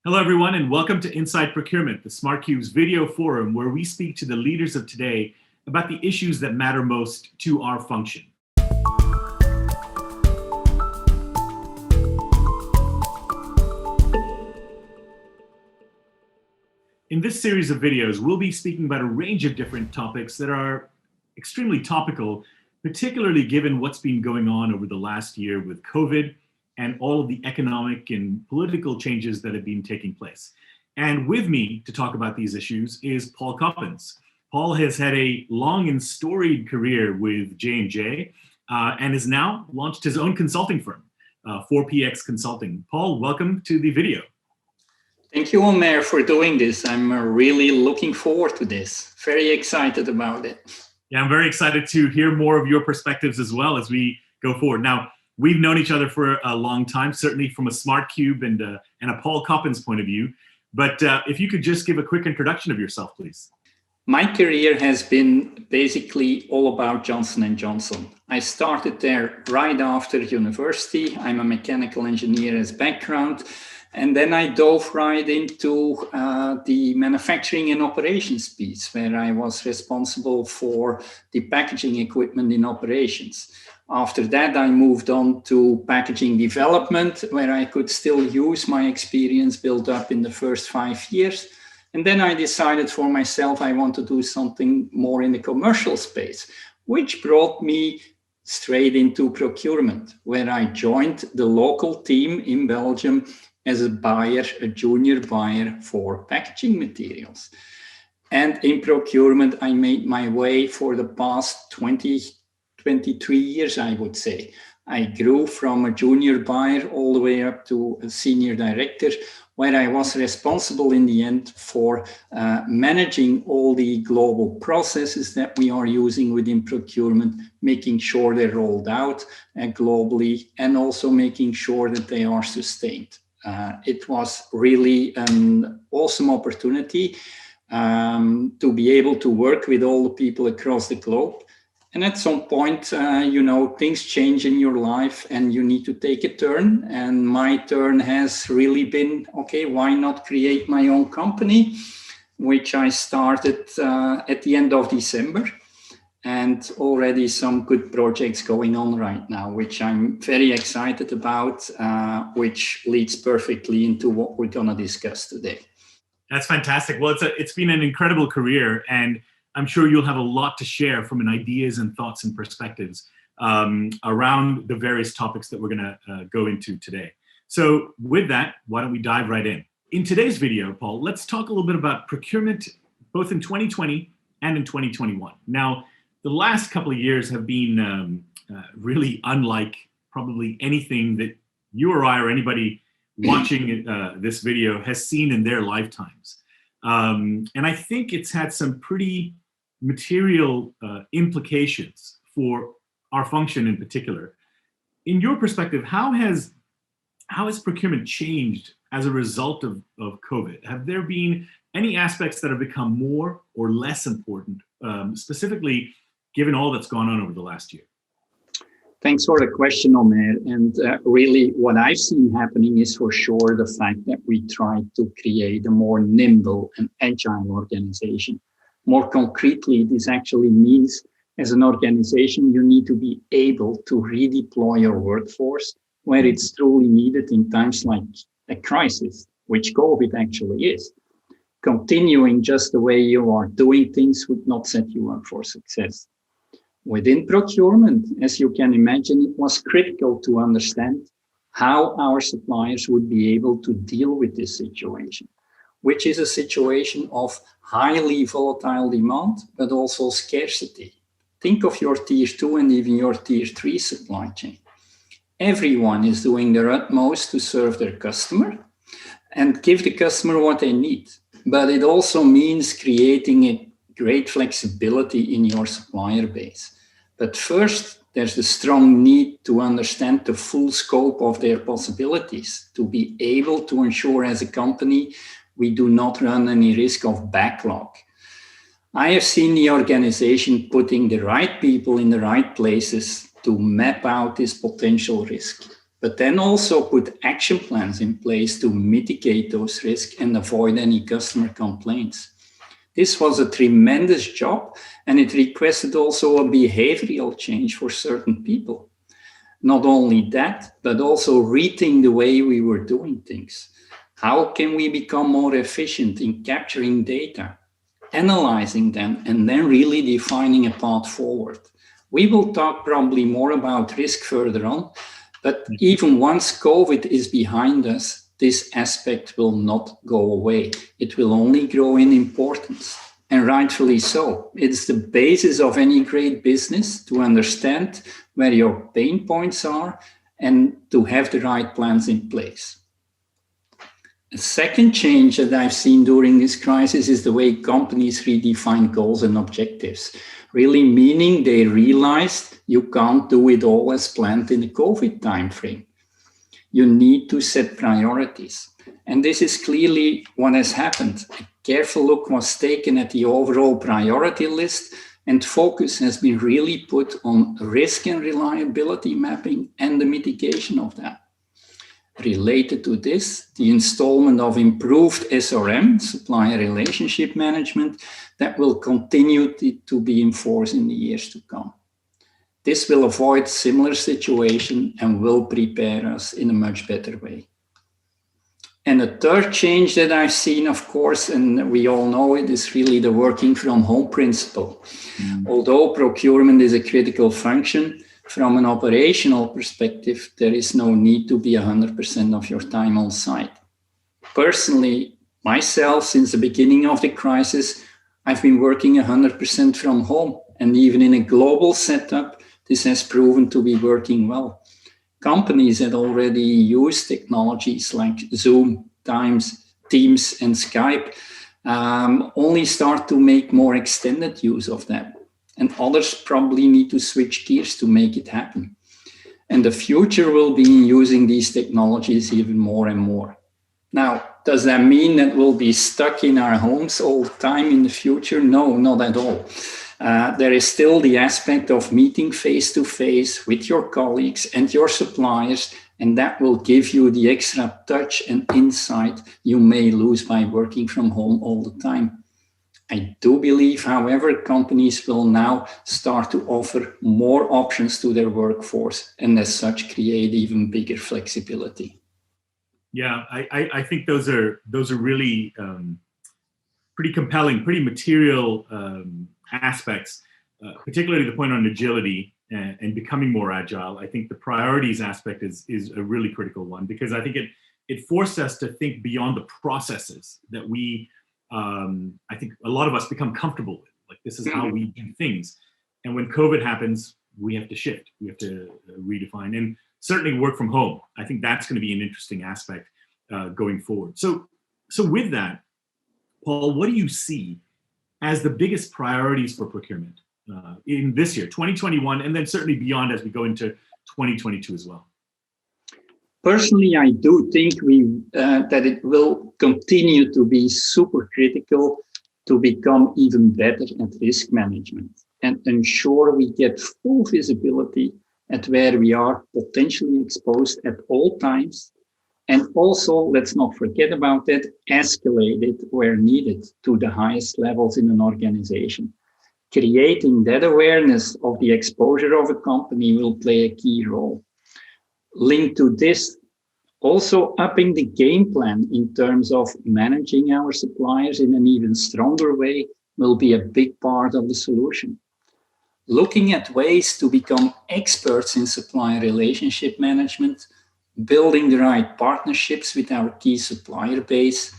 Hello, everyone, and welcome to Inside Procurement, the SmartCube's video forum where we speak to the leaders of today about the issues that matter most to our function. In this series of videos, we'll be speaking about a range of different topics that are extremely topical, particularly given what's been going on over the last year with COVID and all of the economic and political changes that have been taking place. And with me to talk about these issues is Paul Coppens. Paul has had a long and storied career with J&J and has now launched his own consulting firm, 4PX Consulting. Paul, welcome to the video. Thank you, Omer, for doing this. I'm really looking forward to this. Very excited about it. Yeah, I'm very excited to hear more of your perspectives as well as we go forward. Now, we've known each other for a long time, certainly from a SmartCube and a Paul Coppens point of view. But if you could just give a quick introduction of yourself, please. My career has been basically all about Johnson & Johnson. I started there right after university. I'm a mechanical engineer as background. And then I dove right into the manufacturing and operations piece, where I was responsible for the packaging equipment in operations. After that, I moved on to packaging development, where I could still use my experience built up in the first 5 years. And then I decided for myself, I want to do something more in the commercial space, which brought me straight into procurement, where I joined the local team in Belgium as a buyer, a junior buyer for packaging materials. And in procurement, I made my way for the past 23 years, I would say. I grew from a junior buyer all the way up to a senior director, where I was responsible in the end for managing all the global processes that we are using within procurement, making sure they're rolled out globally, and also making sure that they are sustained. It was really an awesome opportunity to be able to work with all the people across the globe. And at some point, things change in your life and you need to take a turn. And my turn has really been, okay, why not create my own company, which I started at the end of December. And already some good projects going on right now, which I'm very excited about, which leads perfectly into what we're going to discuss today. That's fantastic. Well, it's been an incredible career, and I'm sure you'll have a lot to share from an ideas and thoughts and perspectives around the various topics that we're going to go into today. So with that, why don't we dive right in? In today's video, Paul, let's talk a little bit about procurement, both in 2020 and in 2021. Now, the last couple of years have been really unlike probably anything that you or I or anybody watching this video has seen in their lifetimes. And I think it's had some pretty material implications for our function in particular. In your perspective, how has procurement changed as a result of COVID? Have there been any aspects that have become more or less important, specifically given all that's gone on over the last year? Thanks for the question, Omer. And really what I've seen happening is for sure the fact that we tried to create a more nimble and agile organization. More concretely, this actually means as an organization, you need to be able to redeploy your workforce where it's truly needed in times like a crisis, which COVID actually is. Continuing just the way you are doing things would not set you up for success. Within procurement, as you can imagine, it was critical to understand how our suppliers would be able to deal with this situation, which is a situation of highly volatile demand, but also scarcity. Think of your tier 2 and even your tier 3 supply chain. Everyone is doing their utmost to serve their customer and give the customer what they need. But it also means creating a great flexibility in your supplier base. But first, there's the strong need to understand the full scope of their possibilities, to be able to ensure as a company we do not run any risk of backlog. I have seen the organization putting the right people in the right places to map out this potential risk. but then also put action plans in place to mitigate those risks and avoid any customer complaints. This was a tremendous job, and it requested also a behavioral change for certain people. Not only that, but also rethink the way we were doing things. How can we become more efficient in capturing data, analyzing them, and then really defining a path forward? We will talk probably more about risk further on, but even once COVID is behind us, this aspect will not go away. It will only grow in importance, and rightfully so. It's the basis of any great business to understand where your pain points are and to have the right plans in place. A second change that I've seen during this crisis is the way companies redefine goals and objectives, really meaning they realized you can't do it all as planned in the COVID timeframe. You need to set priorities. And this is clearly what has happened. A careful look was taken at the overall priority list, and focus has been really put on risk and reliability mapping and the mitigation of that. Related to this, the installment of improved SRM, supplier relationship management, that will continue to be enforced in the years to come. This will avoid similar situation and will prepare us in a much better way. And a third change that I've seen, of course, and we all know it, is really the working from home principle. Although procurement is a critical function, from an operational perspective, there is no need to be 100% of your time on site. Personally, myself, since the beginning of the crisis, I've been working 100% from home. And even in a global setup, this has proven to be working well. Companies that already use technologies like Zoom, Teams, and Skype only start to make more extended use of that. And others probably need to switch gears to make it happen. And the future will be using these technologies even more and more. Now, does that mean that we'll be stuck in our homes all the time in the future? No, not at all. There is still the aspect of meeting face-to-face with your colleagues and your suppliers, and that will give you the extra touch and insight you may lose by working from home all the time. I do believe, however, companies will now start to offer more options to their workforce and as such create even bigger flexibility. Yeah, I think those are really pretty compelling, pretty material aspects, particularly the point on agility and becoming more agile. I think the priorities aspect is a really critical one, because I think it forced us to think beyond the processes that we I think a lot of us become comfortable with. Like, this is how we do things. And when COVID happens, we have to shift. We have to redefine. And certainly work from home. I think that's going to be an interesting aspect going forward. So with that, Paul, what do you see as the biggest priorities for procurement in this year, 2021, and then certainly beyond as we go into 2022 as well? Personally, I do think that it will continue to be super critical to become even better at risk management and ensure we get full visibility at where we are potentially exposed at all times. And also, let's not forget about that, escalate it where needed to the highest levels in an organization. Creating that awareness of the exposure of a company will play a key role. Linked to this, also upping the game plan in terms of managing our suppliers in an even stronger way will be a big part of the solution. Looking at ways to become experts in supplier relationship management, building the right partnerships with our key supplier base,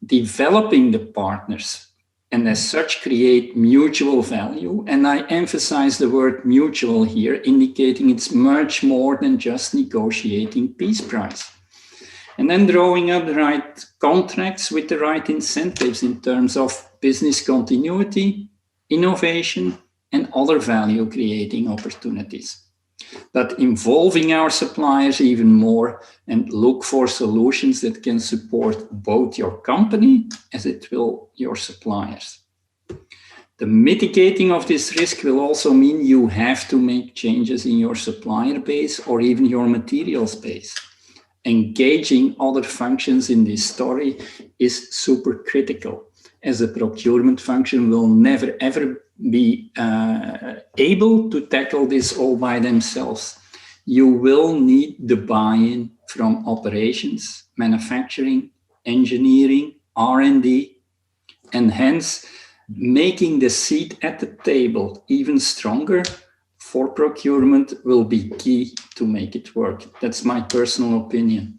developing the partners, and as such create mutual value. And I emphasize the word mutual here, indicating it's much more than just negotiating piece price. And then drawing up the right contracts with the right incentives in terms of business continuity, innovation, and other value creating opportunities. But involving our suppliers even more and look for solutions that can support both your company as it will your suppliers. The mitigating of this risk will also mean you have to make changes in your supplier base or even your materials base. Engaging other functions in this story is super critical, as a procurement function will never ever be able to tackle this all by themselves. You will need the buy-in from operations, manufacturing, engineering, R&D, and hence making the seat at the table even stronger for procurement will be key to make it work. That's my personal opinion.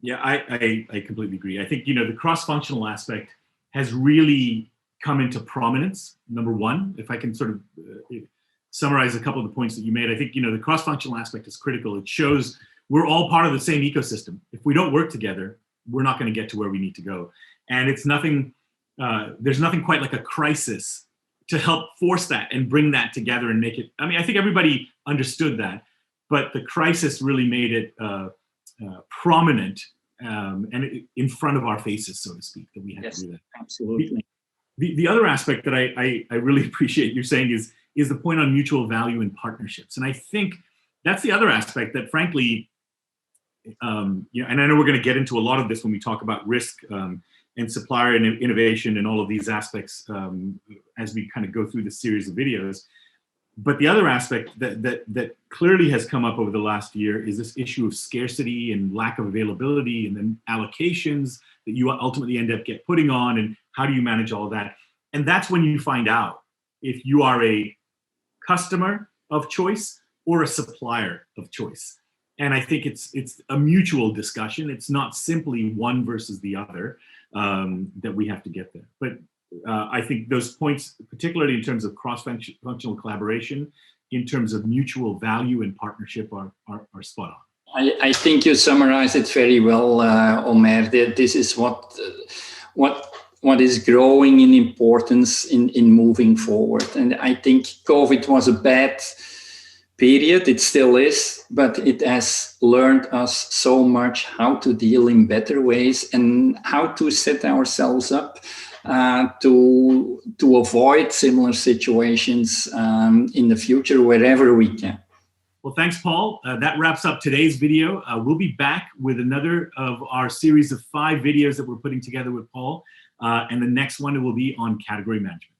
Yeah, I completely agree. I think, the cross-functional aspect has really come into prominence, number one. If I can sort of summarize a couple of the points that you made, I think, the cross-functional aspect is critical. It shows we're all part of the same ecosystem. If we don't work together, we're not going to get to where we need to go. And it's nothing, there's nothing quite like a crisis to help force that and bring that together and make it, I think everybody understood that, but the crisis really made it prominent and in front of our faces, so to speak, that we had to do that. Absolutely. The other aspect that I really appreciate you saying is the point on mutual value and partnerships. And I think that's the other aspect that, frankly, and I know we're going to get into a lot of this when we talk about risk and supplier and innovation and all of these aspects as we kind of go through this series of videos. But the other aspect that clearly has come up over the last year is this issue of scarcity and lack of availability, and then allocations that you ultimately end up putting on, and how do you manage all of that? And that's when you find out if you are a customer of choice or a supplier of choice. And I think it's a mutual discussion. It's not simply one versus the other that we have to get there. But I think those points, particularly in terms of cross-functional collaboration, in terms of mutual value and partnership, are spot on. I think you summarize it very well, Omer. This is what is growing in importance in moving forward. And I think COVID was a bad period. It still is, but it has learned us so much how to deal in better ways and how to set ourselves up to avoid similar situations in the future wherever we can. Well, thanks, Paul. That wraps up today's video. We'll be back with another of our series of 5 videos that we're putting together with Paul. And the next one will be on category management.